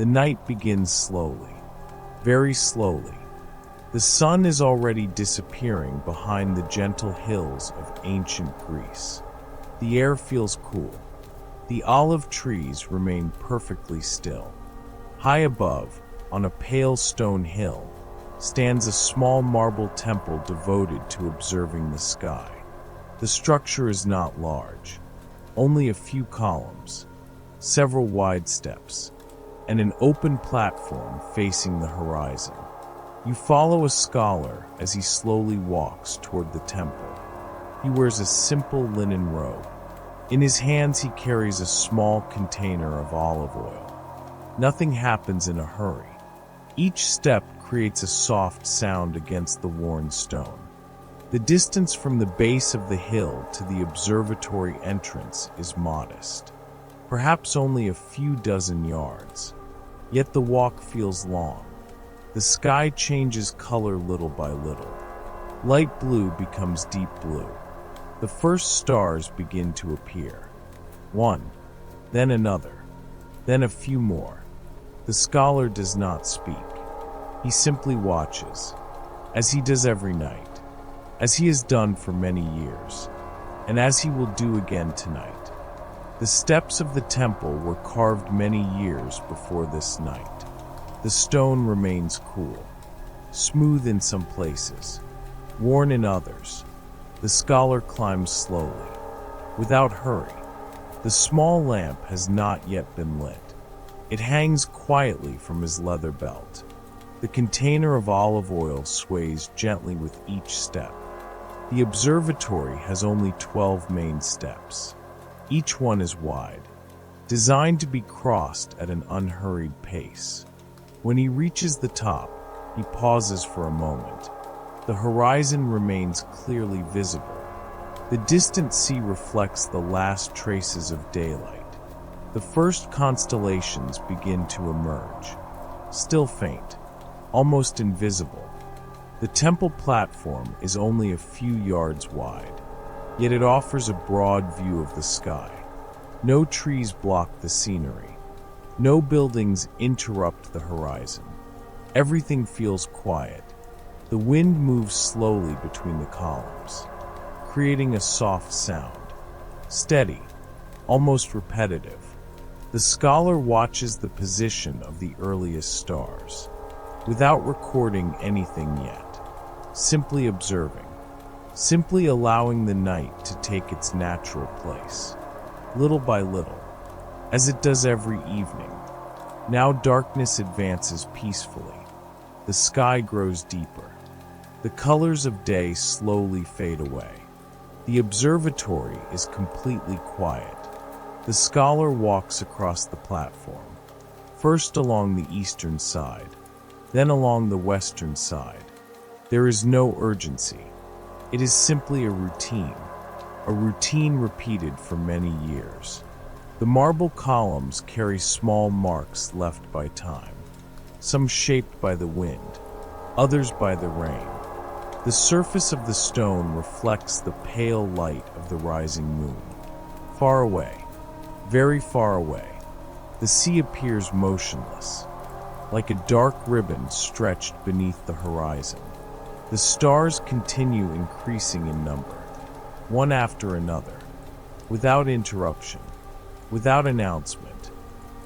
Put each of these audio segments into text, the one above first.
The night begins slowly, very slowly. The sun is already disappearing behind the gentle hills of ancient Greece. The air feels cool. The olive trees remain perfectly still. High above, on a pale stone hill, stands a small marble temple devoted to observing the sky. The structure is not large, only a few columns, several wide steps, and an open platform facing the horizon. You follow a scholar as he slowly walks toward the temple. He wears a simple linen robe. In his hands he carries a small container of olive oil. Nothing happens in a hurry. Each step creates a soft sound against the worn stone. The distance from the base of the hill to the observatory entrance is modest, perhaps only a few dozen yards. Yet the walk feels long. The sky changes color little by little. Light blue becomes deep blue. The first stars begin to appear. One, then another, then a few more. The scholar does not speak. He simply watches, as he does every night, as he has done for many years, and as he will do again tonight. The steps of the temple were carved many years before this night. The stone remains cool, smooth in some places, worn in others. The scholar climbs slowly, without hurry. The small lamp has not yet been lit. It hangs quietly from his leather belt. The container of olive oil sways gently with each step. The observatory has only 12 main steps. Each one is wide, designed to be crossed at an unhurried pace. When he reaches the top, he pauses for a moment. The horizon remains clearly visible. The distant sea reflects the last traces of daylight. The first constellations begin to emerge, still faint, almost invisible. The temple platform is only a few yards wide, yet it offers a broad view of the sky. No trees block the scenery. No buildings interrupt the horizon. Everything feels quiet. The wind moves slowly between the columns, creating a soft sound, steady, almost repetitive. The scholar watches the position of the earliest stars, without recording anything yet, simply observing, simply allowing the night to take its natural place, little by little, as it does every evening. Now darkness advances peacefully. The sky grows deeper. The colors of day slowly fade away. The observatory is completely quiet. The scholar walks across the platform, first along the eastern side, then along the western side. There is no urgency. It is simply a routine repeated for many years. The marble columns carry small marks left by time, some shaped by the wind, others by the rain. The surface of the stone reflects the pale light of the rising moon. Far away, very far away, the sea appears motionless, like a dark ribbon stretched beneath the horizon. The stars continue increasing in number, one after another, without interruption, without announcement,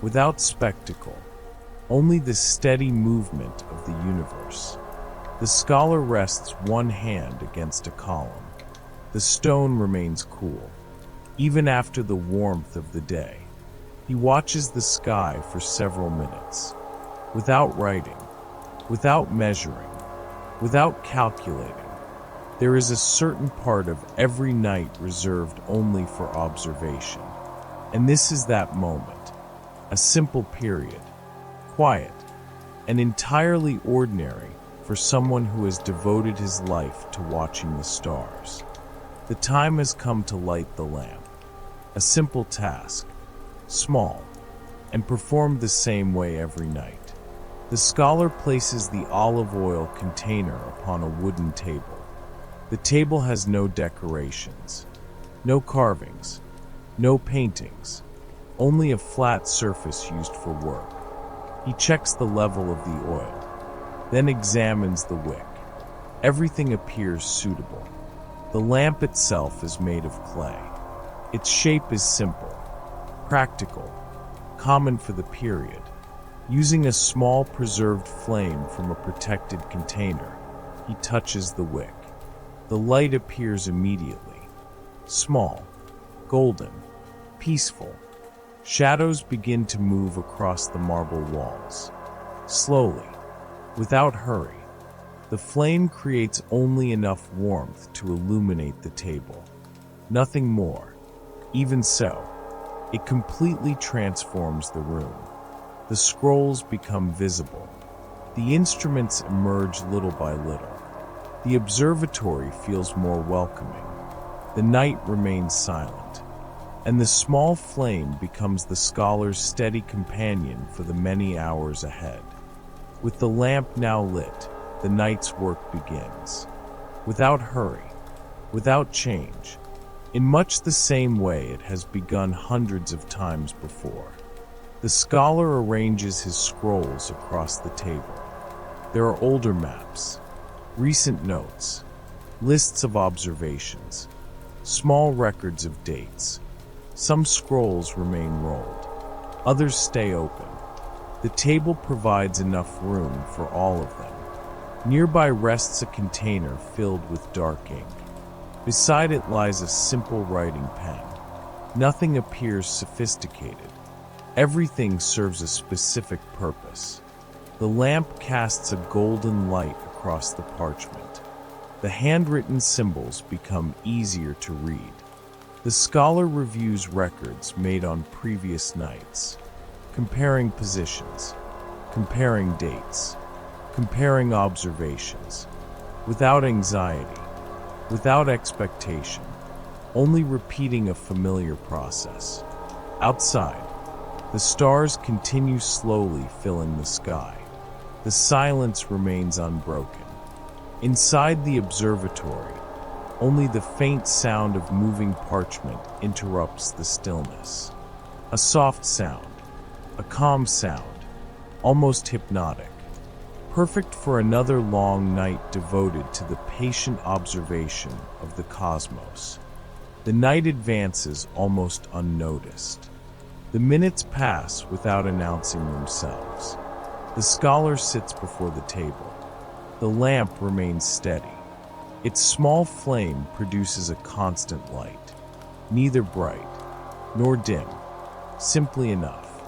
without spectacle, only the steady movement of the universe. The scholar rests one hand against a column. The stone remains cool, even after the warmth of the day. He watches the sky for several minutes, without writing, without measuring, without calculating. There is a certain part of every night reserved only for observation. And this is that moment, a simple period, quiet, and entirely ordinary for someone who has devoted his life to watching the stars. The time has come to light the lamp, a simple task, small, and performed the same way every night. The scholar places the olive oil container upon a wooden table. The table has no decorations, no carvings, no paintings, only a flat surface used for work. He checks the level of the oil, then examines the wick. Everything appears suitable. The lamp itself is made of clay. Its shape is simple, practical, common for the period. Using a small preserved flame from a protected container, he touches the wick. The light appears immediately. Small, golden, peaceful. Shadows begin to move across the marble walls. Slowly, without hurry, the flame creates only enough warmth to illuminate the table. Nothing more. Even so, it completely transforms the room. The scrolls become visible. The instruments emerge little by little. The observatory feels more welcoming. The night remains silent, and the small flame becomes the scholar's steady companion for the many hours ahead. With the lamp now lit, the night's work begins. Without hurry, without change, in much the same way it has begun hundreds of times before. The scholar arranges his scrolls across the table. There are older maps, recent notes, lists of observations, small records of dates. Some scrolls remain rolled, others stay open. The table provides enough room for all of them. Nearby rests a container filled with dark ink. Beside it lies a simple writing pen. Nothing appears sophisticated. Everything serves a specific purpose. The lamp casts a golden light across the parchment. The handwritten symbols become easier to read. The scholar reviews records made on previous nights, comparing positions, comparing dates, comparing observations, without anxiety, without expectation, only repeating a familiar process. Outside, the stars continue slowly filling the sky. The silence remains unbroken. Inside the observatory, only the faint sound of moving parchment interrupts the stillness. A soft sound, a calm sound, almost hypnotic, perfect for another long night devoted to the patient observation of the cosmos. The night advances almost unnoticed. The minutes pass without announcing themselves. The scholar sits before the table. The lamp remains steady. Its small flame produces a constant light, neither bright nor dim, simply enough.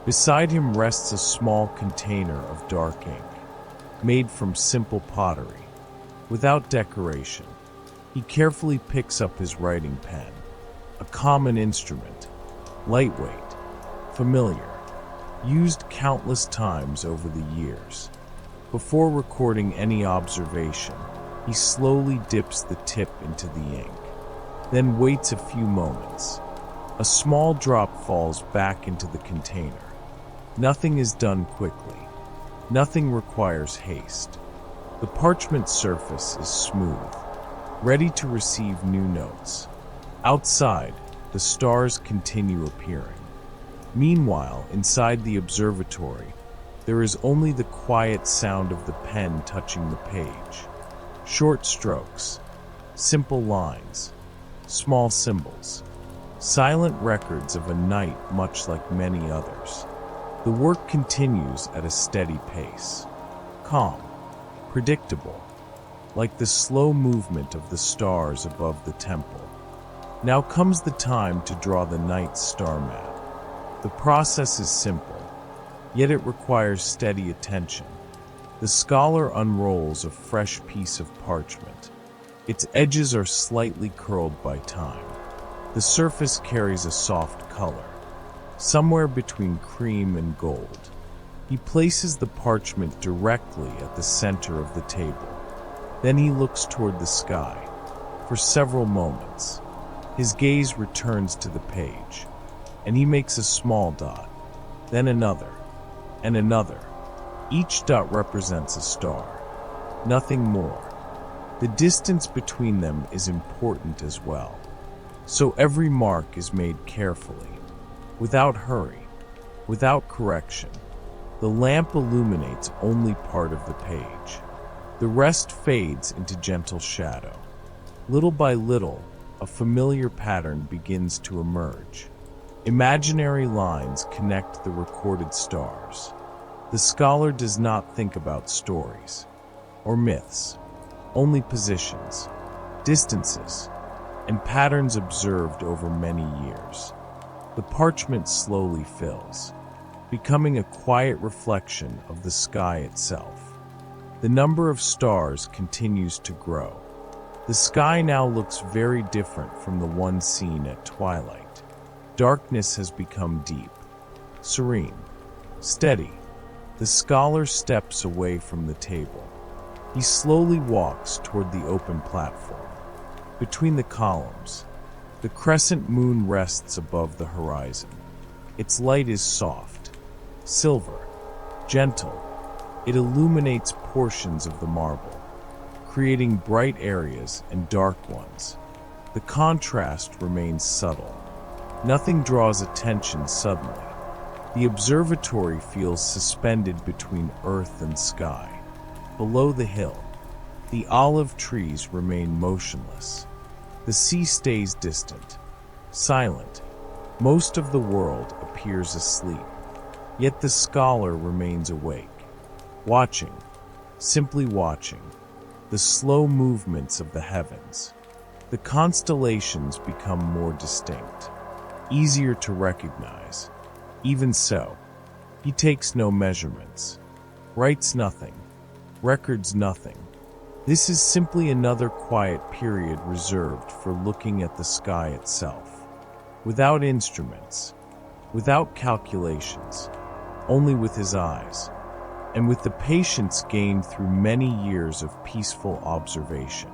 Beside him rests a small container of dark ink, made from simple pottery, without decoration. He carefully picks up his writing pen, a common instrument, lightweight, familiar, used countless times over the years. Before recording any observation, he slowly dips the tip into the ink, then waits a few moments. A small drop falls back into the container. Nothing is done quickly. Nothing requires haste. The parchment surface is smooth, ready to receive new notes. Outside, the stars continue appearing. Meanwhile, inside the observatory, there is only the quiet sound of the pen touching the page. Short strokes, simple lines, small symbols, silent records of a night much like many others. The work continues at a steady pace, calm, predictable, like the slow movement of the stars above the temple. Now comes the time to draw the night star map. The process is simple, yet it requires steady attention. The scholar unrolls a fresh piece of parchment. Its edges are slightly curled by time. The surface carries a soft color, somewhere between cream and gold. He places the parchment directly at the center of the table. Then he looks toward the sky. For several moments, his gaze returns to the page, and he makes a small dot, then another, and another. Each dot represents a star, nothing more. The distance between them is important as well, so every mark is made carefully, without hurry, without correction. The lamp illuminates only part of the page. The rest fades into gentle shadow. Little by little, a familiar pattern begins to emerge. Imaginary lines connect the recorded stars. The scholar does not think about stories or myths, only positions, distances, and patterns observed over many years. The parchment slowly fills, becoming a quiet reflection of the sky itself. The number of stars continues to grow. The sky now looks very different from the one seen at twilight. Darkness has become deep, serene, steady. The scholar steps away from the table. He slowly walks toward the open platform. Between the columns, the crescent moon rests above the horizon. Its light is soft, silver, gentle. It illuminates portions of the marble, creating bright areas and dark ones. The contrast remains subtle. Nothing draws attention suddenly. The observatory feels suspended between earth and sky. Below the hill, the olive trees remain motionless. The sea stays distant, silent. Most of the world appears asleep. Yet the scholar remains awake, watching, simply watching, the slow movements of the heavens. The constellations become more distinct, easier to recognize. Even so, he takes no measurements, writes nothing, records nothing. This is simply another quiet period reserved for looking at the sky itself. Without instruments, without calculations, only with his eyes, and with the patience gained through many years of peaceful observation.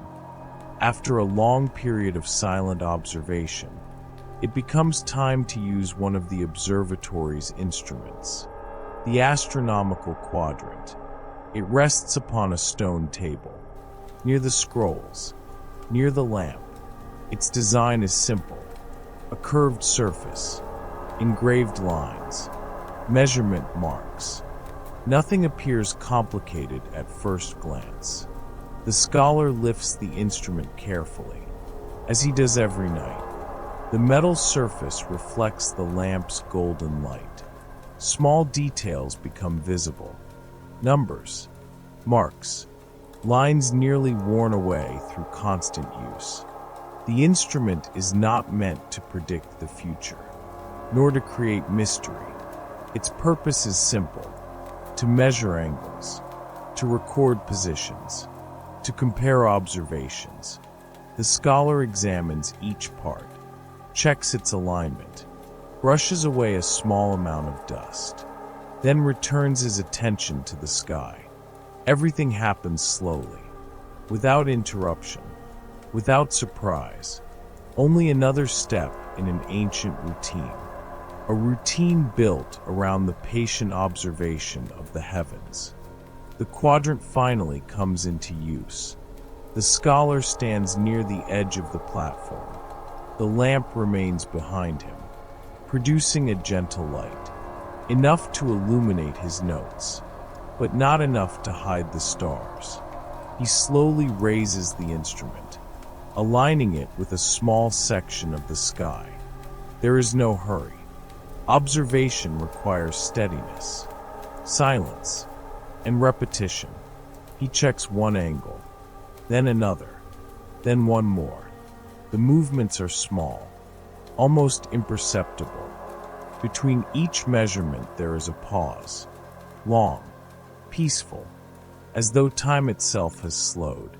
After a long period of silent observation, it becomes time to use one of the observatory's instruments, the astronomical quadrant. It rests upon a stone table, near the scrolls, near the lamp. Its design is simple: a curved surface, engraved lines, measurement marks. Nothing appears complicated at first glance. The scholar lifts the instrument carefully, as he does every night. The metal surface reflects the lamp's golden light. Small details become visible: numbers, marks, lines nearly worn away through constant use. The instrument is not meant to predict the future, nor to create mystery. Its purpose is simple: to measure angles, to record positions, to compare observations. The scholar examines each part, checks its alignment, brushes away a small amount of dust, then returns his attention to the sky. Everything happens slowly, without interruption, without surprise. Only another step in an ancient routine, a routine built around the patient observation of the heavens. The quadrant finally comes into use. The scholar stands near the edge of the platform. The lamp remains behind him, producing a gentle light, enough to illuminate his notes, but not enough to hide the stars. He slowly raises the instrument, aligning it with a small section of the sky. There is no hurry. Observation requires steadiness, silence, and repetition. He checks one angle, then another, then one more. The movements are small, almost imperceptible. Between each measurement there is a pause, long, peaceful, as though time itself has slowed.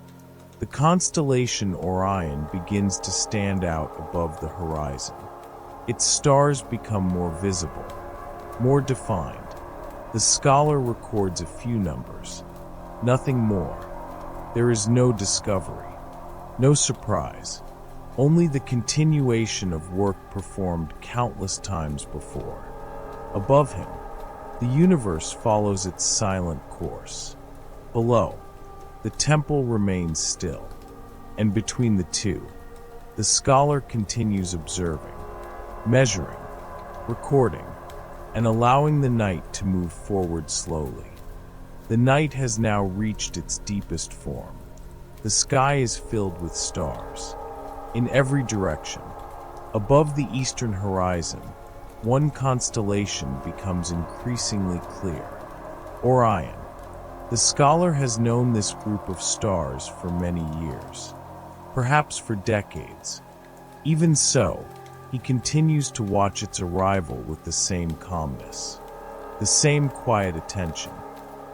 The constellation Orion begins to stand out above the horizon. Its stars become more visible, more defined. The scholar records a few numbers, nothing more. There is no discovery, no surprise, only the continuation of work performed countless times before. Above him, the universe follows its silent course. Below, the temple remains still, and between the two, the scholar continues observing, measuring, recording, and allowing the night to move forward slowly. The night has now reached its deepest form. The sky is filled with stars, in every direction. Above the eastern horizon, one constellation becomes increasingly clear: Orion. The scholar has known this group of stars for many years, perhaps for decades. Even so, he continues to watch its arrival with the same calmness, the same quiet attention.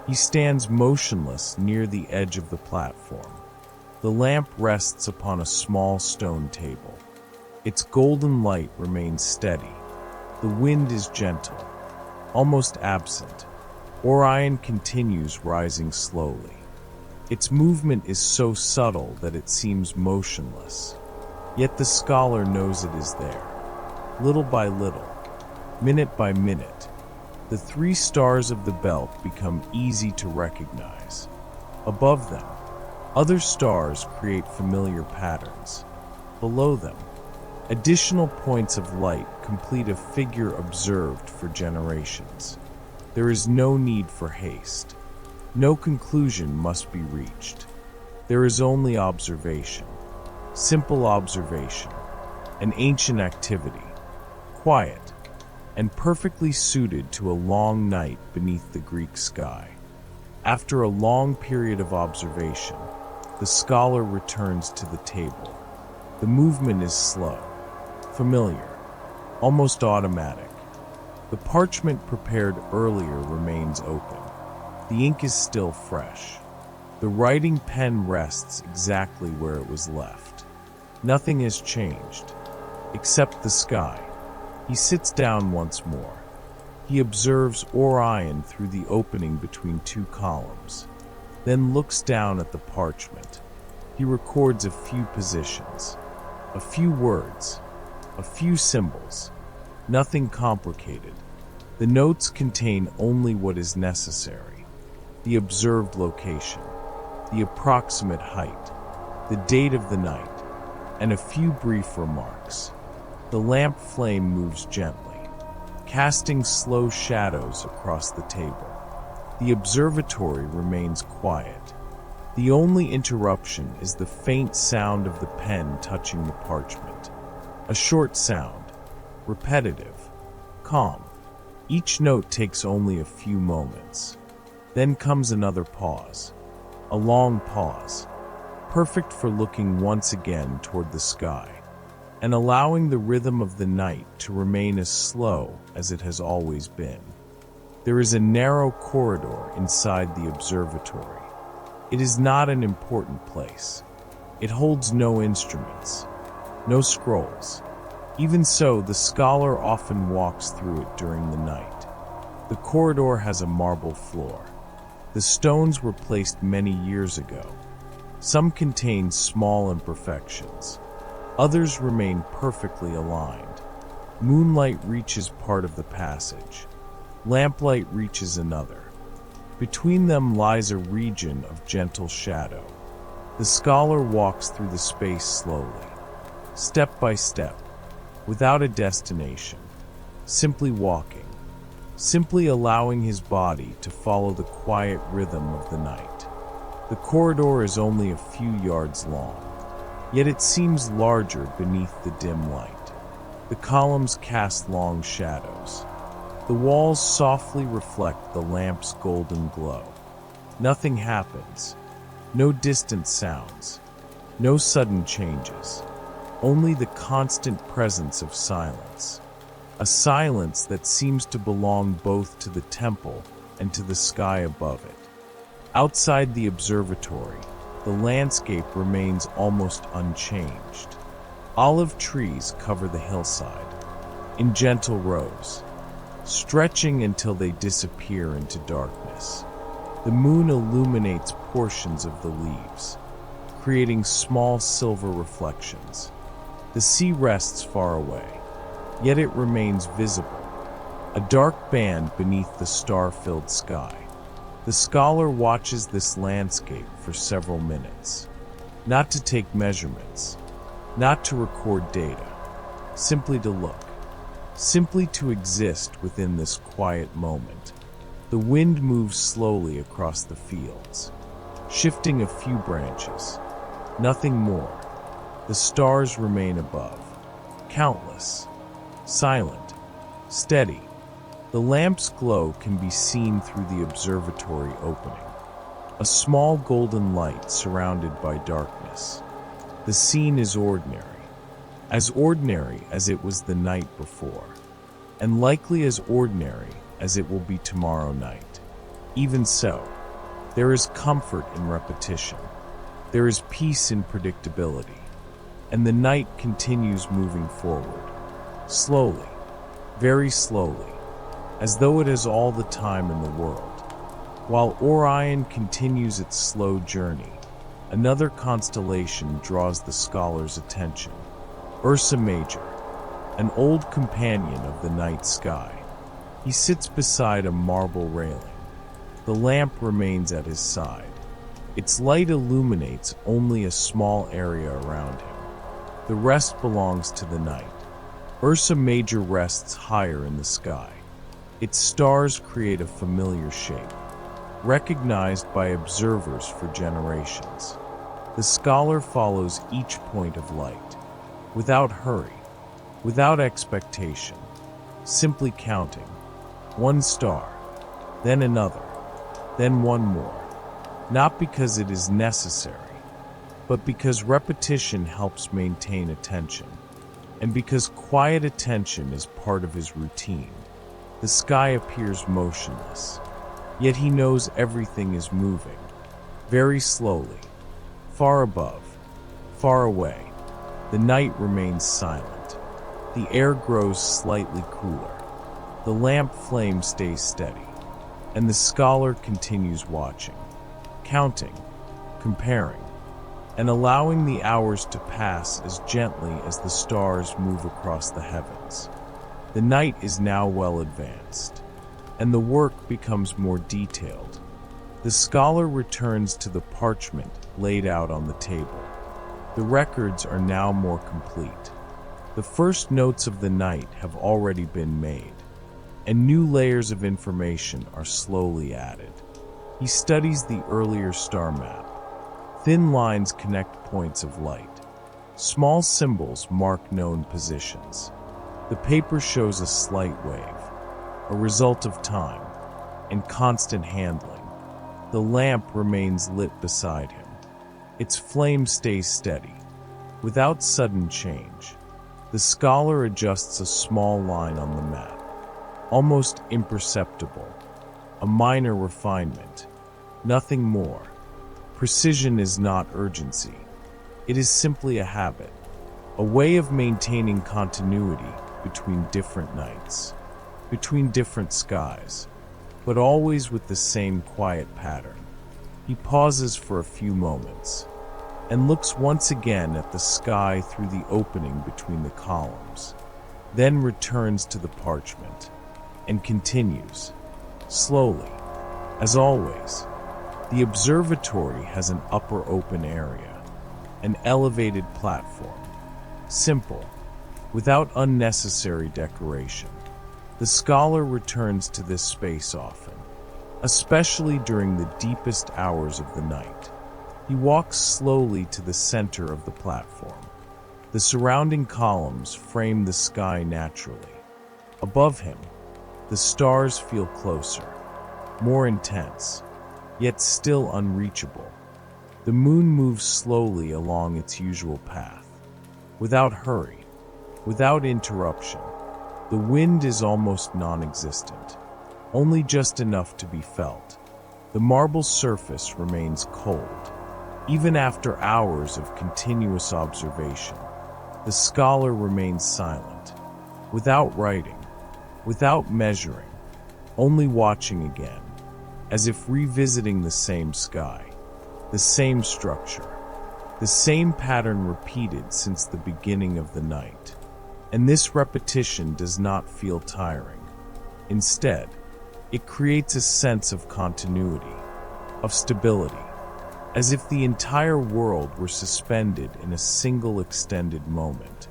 He stands motionless near the edge of the platform. The lamp rests upon a small stone table. Its golden light remains steady. The wind is gentle, almost absent. Orion continues rising slowly. Its movement is so subtle that it seems motionless. Yet the scholar knows it is there. Little by little, minute by minute, the three stars of the belt become easy to recognize. Above them, other stars create familiar patterns. Below them, additional points of light complete a figure observed for generations. There is no need for haste. No conclusion must be reached. There is only observation. Simple observation. An ancient activity. Quiet, and perfectly suited to a long night beneath the Greek sky. After a long period of observation, the scholar returns to the table. The movement is slow, familiar, almost automatic. The parchment prepared earlier remains open. The ink is still fresh. The writing pen rests exactly where it was left. Nothing has changed, except the sky. He sits down once more. He observes Orion through the opening between two columns, then looks down at the parchment. He records a few positions, a few words, a few symbols. Nothing complicated. The notes contain only what is necessary: the observed location, the approximate height, the date of the night, and a few brief remarks. The lamp flame moves gently, casting slow shadows across the table. The observatory remains quiet. The only interruption is the faint sound of the pen touching the parchment. A short sound, repetitive, calm. Each note takes only a few moments. Then comes another pause, a long pause, perfect for looking once again toward the sky, and allowing the rhythm of the night to remain as slow as it has always been. There is a narrow corridor inside the observatory. It is not an important place. It holds no instruments, no scrolls. Even so, the scholar often walks through it during the night. The corridor has a marble floor. The stones were placed many years ago. Some contain small imperfections. Others remain perfectly aligned. Moonlight reaches part of the passage. Lamplight reaches another. Between them lies a region of gentle shadow. The scholar walks through the space slowly, step by step, without a destination, simply walking, simply allowing his body to follow the quiet rhythm of the night. The corridor is only a few yards long, yet it seems larger beneath the dim light. The columns cast long shadows. The walls softly reflect the lamp's golden glow. Nothing happens. No distant sounds. No sudden changes. Only the constant presence of silence. A silence that seems to belong both to the temple and to the sky above it. Outside the observatory, the landscape remains almost unchanged. Olive trees cover the hillside, in gentle rows, stretching until they disappear into darkness. The moon illuminates portions of the leaves, creating small silver reflections. The sea rests far away, yet it remains visible, a dark band beneath the star-filled sky. The scholar watches this landscape for several minutes, not to take measurements, not to record data, simply to look. simply to exist within this quiet moment. The wind moves slowly across the fields, shifting a few branches. Nothing more. The stars remain above, countless, silent, steady. The lamp's glow can be seen through the observatory opening, a small golden light surrounded by darkness. The scene is ordinary as it was the night before, and likely as ordinary as it will be tomorrow night. Even so, there is comfort in repetition. There is peace in predictability, and the night continues moving forward, slowly, very slowly, as though it has all the time in the world. While Orion continues its slow journey, another constellation draws the scholar's attention. Ursa Major, an old companion of the night sky. He sits beside a marble railing. The lamp remains at his side. Its light illuminates only a small area around him. The rest belongs to the night. Ursa Major rests higher in the sky. Its stars create a familiar shape, recognized by observers for generations. The scholar follows each point of light, without hurry, without expectation, simply counting. One star, then another, then one more. Not because it is necessary, but because repetition helps maintain attention, and because quiet attention is part of his routine. The sky appears motionless, yet he knows everything is moving, very slowly, far above, far away. The night remains silent. The air grows slightly cooler. The lamp flame stays steady, and the scholar continues watching, counting, comparing, and allowing the hours to pass as gently as the stars move across the heavens. The night is now well advanced, and the work becomes more detailed. The scholar returns to the parchment laid out on the table. The records are now more complete. The first notes of the night have already been made, and new layers of information are slowly added. He studies the earlier star map. Thin lines connect points of light. Small symbols mark known positions. The paper shows a slight wave, a result of time and constant handling. The lamp remains lit beside him. Its flame stays steady, without sudden change. The scholar adjusts a small line on the map, almost imperceptible, a minor refinement, nothing more. Precision is not urgency. It is simply a habit, a way of maintaining continuity between different nights, between different skies, but always with the same quiet pattern. He pauses for a few moments and looks once again at the sky through the opening between the columns, then returns to the parchment and continues, slowly. As always, the observatory has an upper open area, an elevated platform, simple, without unnecessary decoration. The scholar returns to this space often, especially during the deepest hours of the night. He walks slowly to the center of the platform. The surrounding columns frame the sky naturally. Above him, the stars feel closer, more intense, yet still unreachable. The moon moves slowly along its usual path, without hurry, without interruption. The wind is almost non-existent, only just enough to be felt. The marble surface remains cold, even after hours of continuous observation. The scholar remains silent, without writing, without measuring, only watching again, as if revisiting the same sky, the same structure, the same pattern repeated since the beginning of the night. And this repetition does not feel tiring. Instead, it creates a sense of continuity, of stability, as if the entire world were suspended in a single extended moment.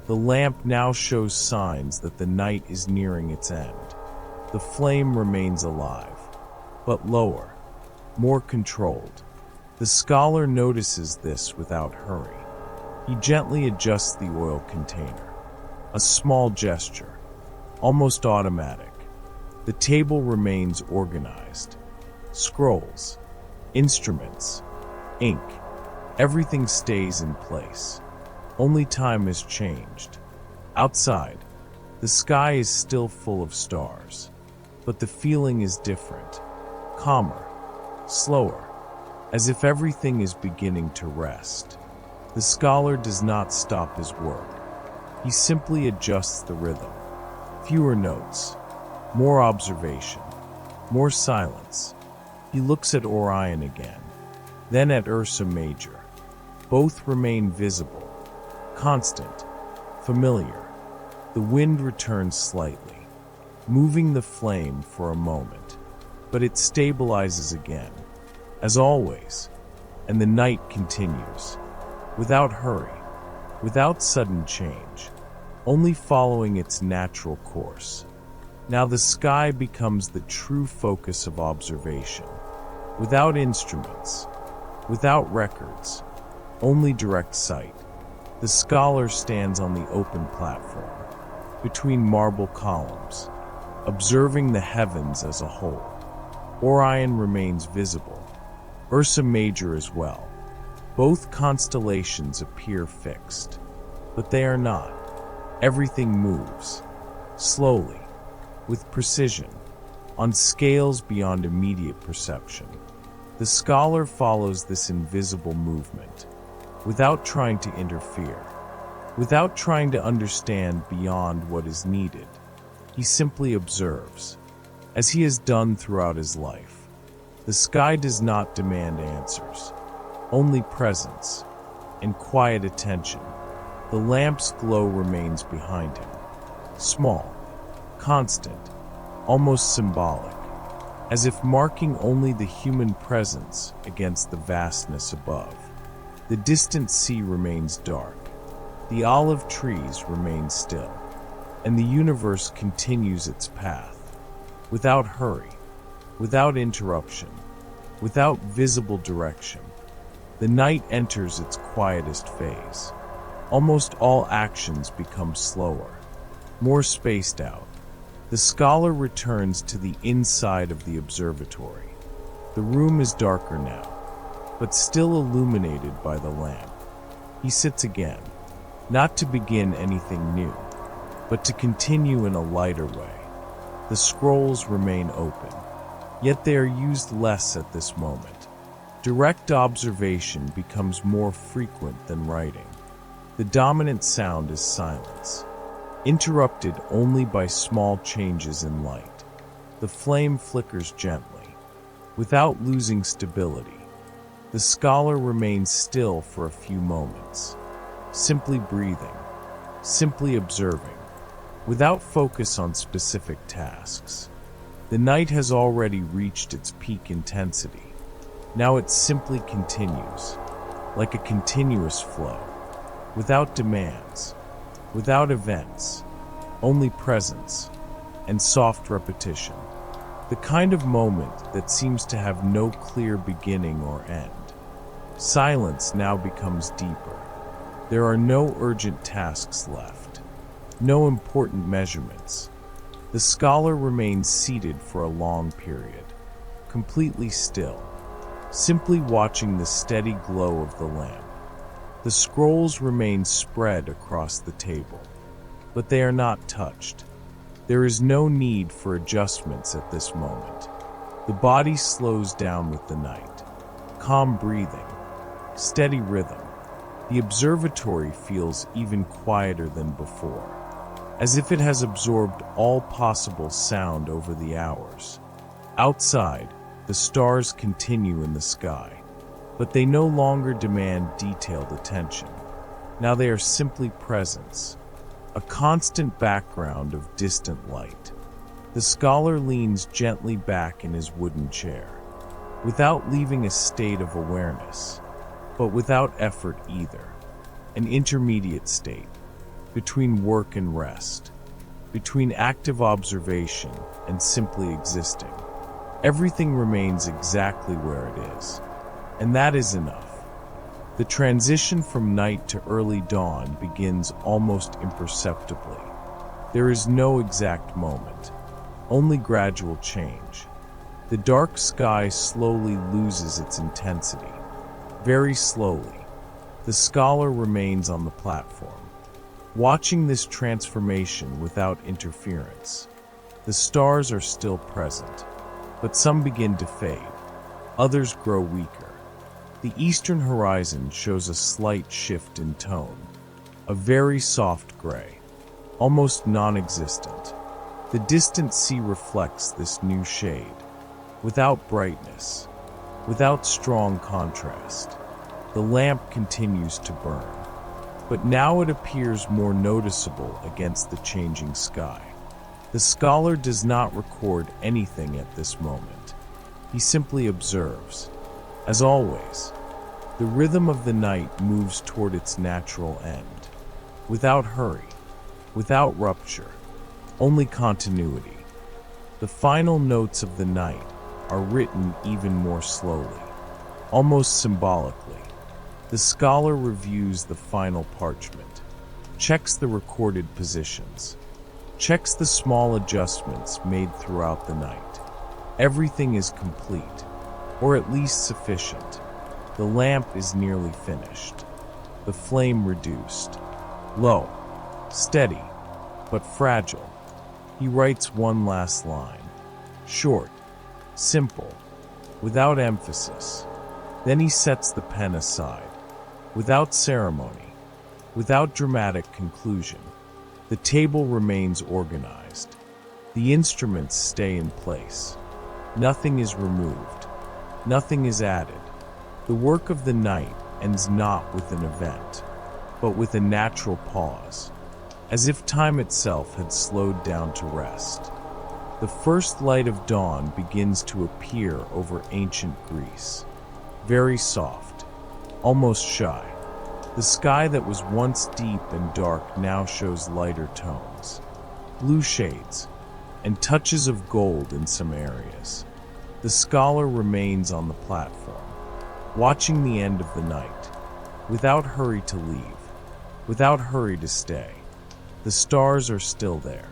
The lamp now shows signs that the night is nearing its end. The flame remains alive, but lower, more controlled. The scholar notices this without hurry. He gently adjusts the oil container. A small gesture, almost automatic. The table remains organized. Scrolls, instruments, ink, everything stays in place. Only time has changed. Outside, the sky is still full of stars, but the feeling is different, calmer, slower, as if everything is beginning to rest. The scholar does not stop his work. He simply adjusts the rhythm. Fewer notes, more observation, more silence. He looks at Orion again, then at Ursa Major. Both remain visible, constant, familiar. The wind returns slightly, moving the flame for a moment, but it stabilizes again, as always, and the night continues, without hurry, without sudden change, only following its natural course. Now the sky becomes the true focus of observation, without instruments, without records, only direct sight. The scholar stands on the open platform, between marble columns, observing the heavens as a whole. Orion remains visible, Ursa Major as well. Both constellations appear fixed, but they are not. Everything moves, slowly, with precision, on scales beyond immediate perception. The scholar follows this invisible movement, without trying to interfere, without trying to understand beyond what is needed. He simply observes, as he has done throughout his life. The sky does not demand answers, only presence and quiet attention. The lamp's glow remains behind him, small, constant, almost symbolic, as if marking only the human presence against the vastness above. The distant sea remains dark, the olive trees remain still, and the universe continues its path, without hurry, without interruption, without visible direction. The night enters its quietest phase. Almost all actions become slower, more spaced out. The scholar returns to the inside of the observatory. The room is darker now, but still illuminated by the lamp. He sits again, not to begin anything new, but to continue in a lighter way. The scrolls remain open, yet they are used less at this moment. Direct observation becomes more frequent than writing. The dominant sound is silence, interrupted only by small changes in light. The flame flickers gently, without losing stability. The scholar remains still for a few moments, simply breathing, simply observing, without focus on specific tasks. The night has already reached its peak intensity. Now it simply continues, like a continuous flow, without demands, without events, only presence and soft repetition. The kind of moment that seems to have no clear beginning or end. Silence now becomes deeper. There are no urgent tasks left, no important measurements. The scholar remains seated for a long period, completely still, simply watching the steady glow of the lamp. The scrolls remain spread across the table, but they are not touched. There is no need for adjustments at this moment. The body slows down with the night. Calm breathing, steady rhythm. The observatory feels even quieter than before, as if it has absorbed all possible sound over the hours. Outside, the stars continue in the sky, but they no longer demand detailed attention. Now they are simply presence, a constant background of distant light. The scholar leans gently back in his wooden chair, without leaving a state of awareness, but without effort either, an intermediate state. between work and rest, between active observation and simply existing. Everything remains exactly where it is, and that is enough. The transition from night to early dawn begins almost imperceptibly. There is no exact moment, only gradual change. The dark sky slowly loses its intensity. Very slowly, the scholar remains on the platform, watching this transformation without interference. The stars are still present, but some begin to fade. Others grow weaker. The eastern horizon shows a slight shift in tone, a very soft gray, almost non-existent. The distant sea reflects this new shade, without brightness, without strong contrast. The lamp continues to burn, but now it appears more noticeable against the changing sky. The scholar does not record anything at this moment. He simply observes. As always, the rhythm of the night moves toward its natural end, without hurry, without rupture, only continuity. The final notes of the night are written even more slowly, almost symbolically. The scholar reviews the final parchment, checks the recorded positions, checks the small adjustments made throughout the night. Everything is complete, or at least sufficient. The lamp is nearly finished, the flame reduced. Low, steady, but fragile. He writes one last line, short, simple, without emphasis. Then he sets the pen aside, without ceremony, without dramatic conclusion. The table remains organized. The instruments stay in place. Nothing is removed. Nothing is added. The work of the night ends not with an event, but with a natural pause, as if time itself had slowed down to rest. The first light of dawn begins to appear over ancient Greece, very soft, almost shy. The sky that was once deep and dark now shows lighter tones, blue shades, and touches of gold in some areas. The scholar remains on the platform, watching the end of the night, without hurry to leave, without hurry to stay. The stars are still there,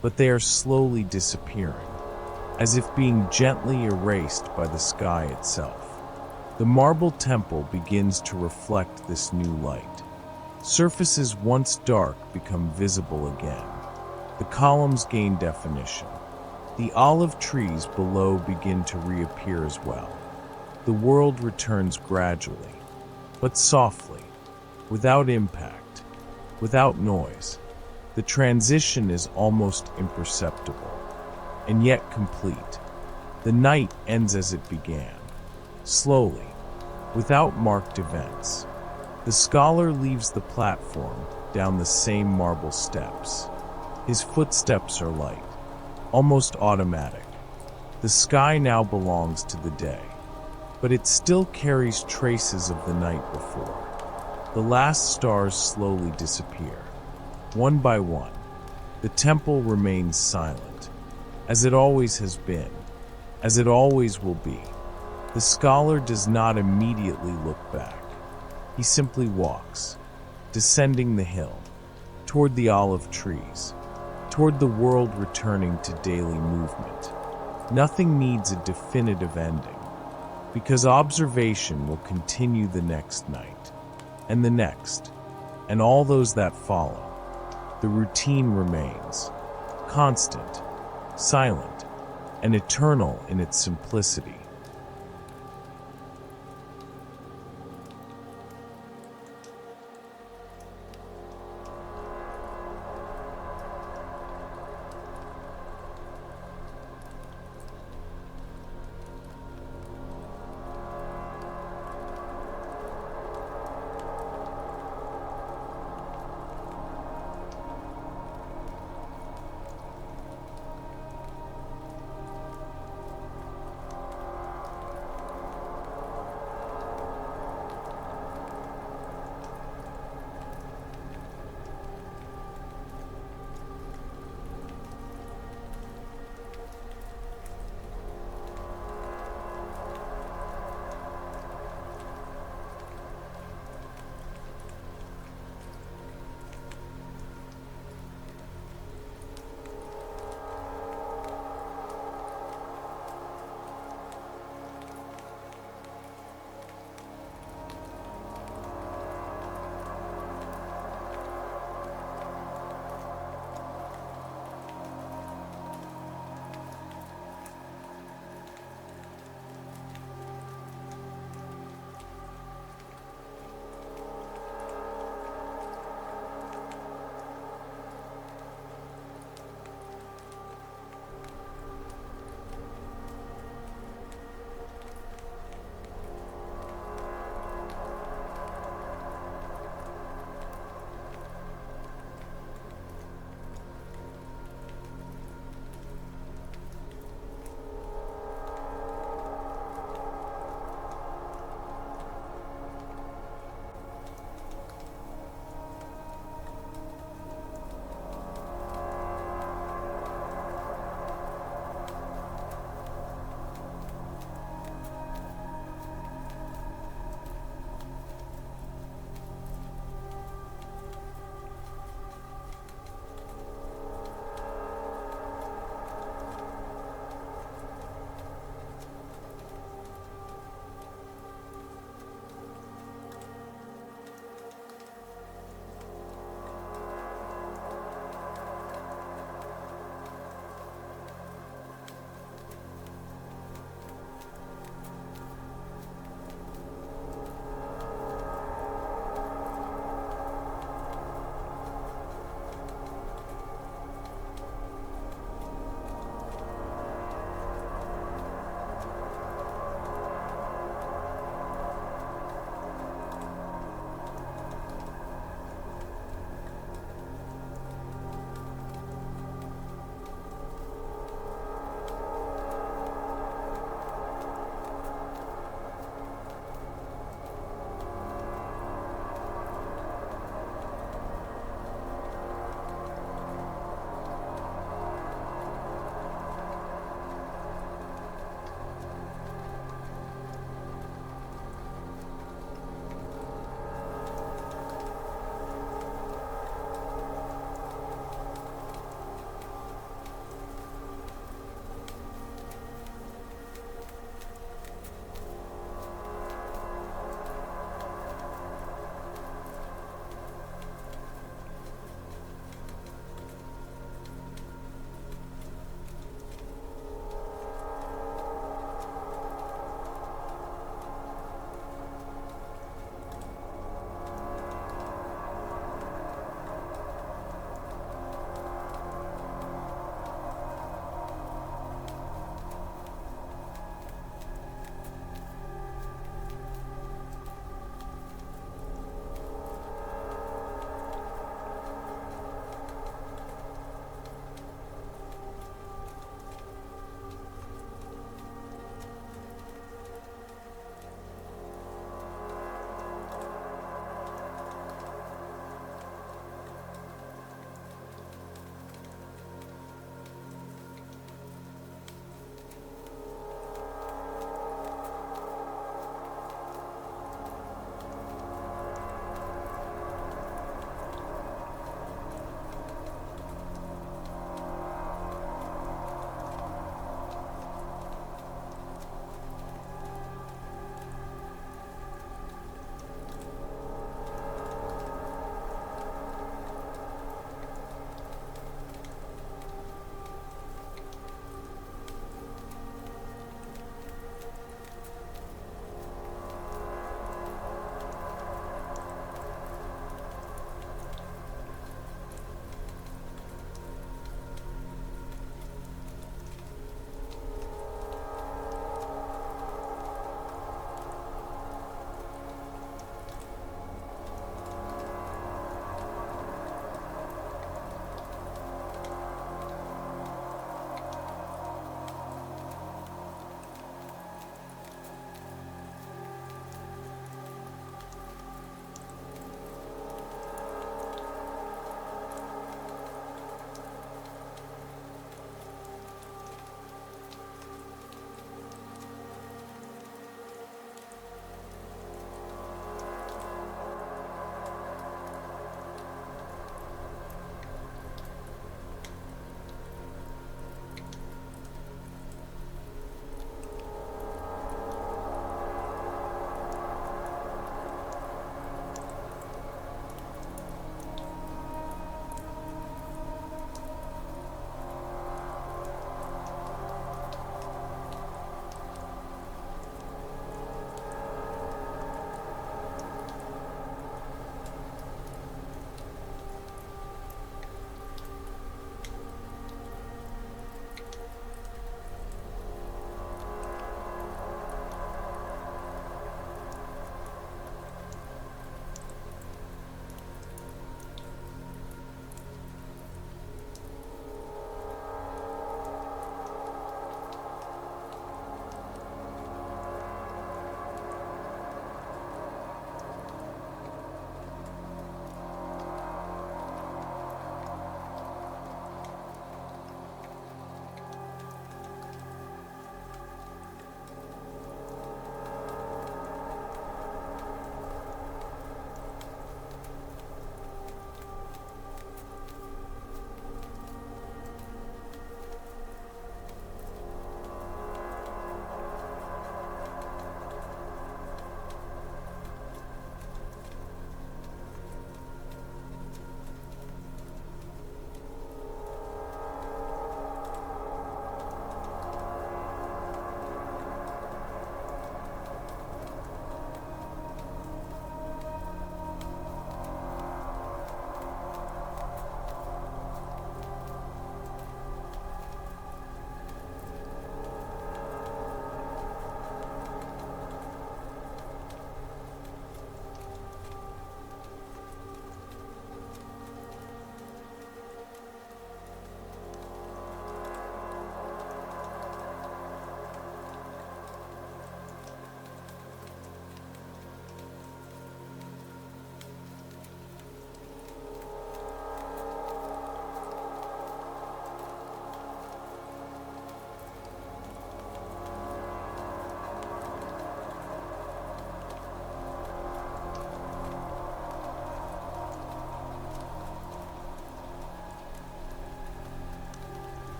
but they are slowly disappearing, as if being gently erased by the sky itself. The marble temple begins to reflect this new light. Surfaces once dark become visible again. The columns gain definition. The olive trees below begin to reappear as well. The world returns gradually, but softly, without impact, without noise. The transition is almost imperceptible, and yet complete. The night ends as it began, slowly, without marked events. The scholar leaves the platform down the same marble steps. His footsteps are light, almost automatic. The sky now belongs to the day, but it still carries traces of the night before. The last stars slowly disappear, one by one. The temple remains silent, as it always has been, as it always will be. The scholar does not immediately look back. He simply walks, descending the hill, toward the olive trees, toward the world returning to daily movement. Nothing needs a definitive ending, because observation will continue the next night, and the next, and all those that follow. The routine remains, constant, silent, and eternal in its simplicity.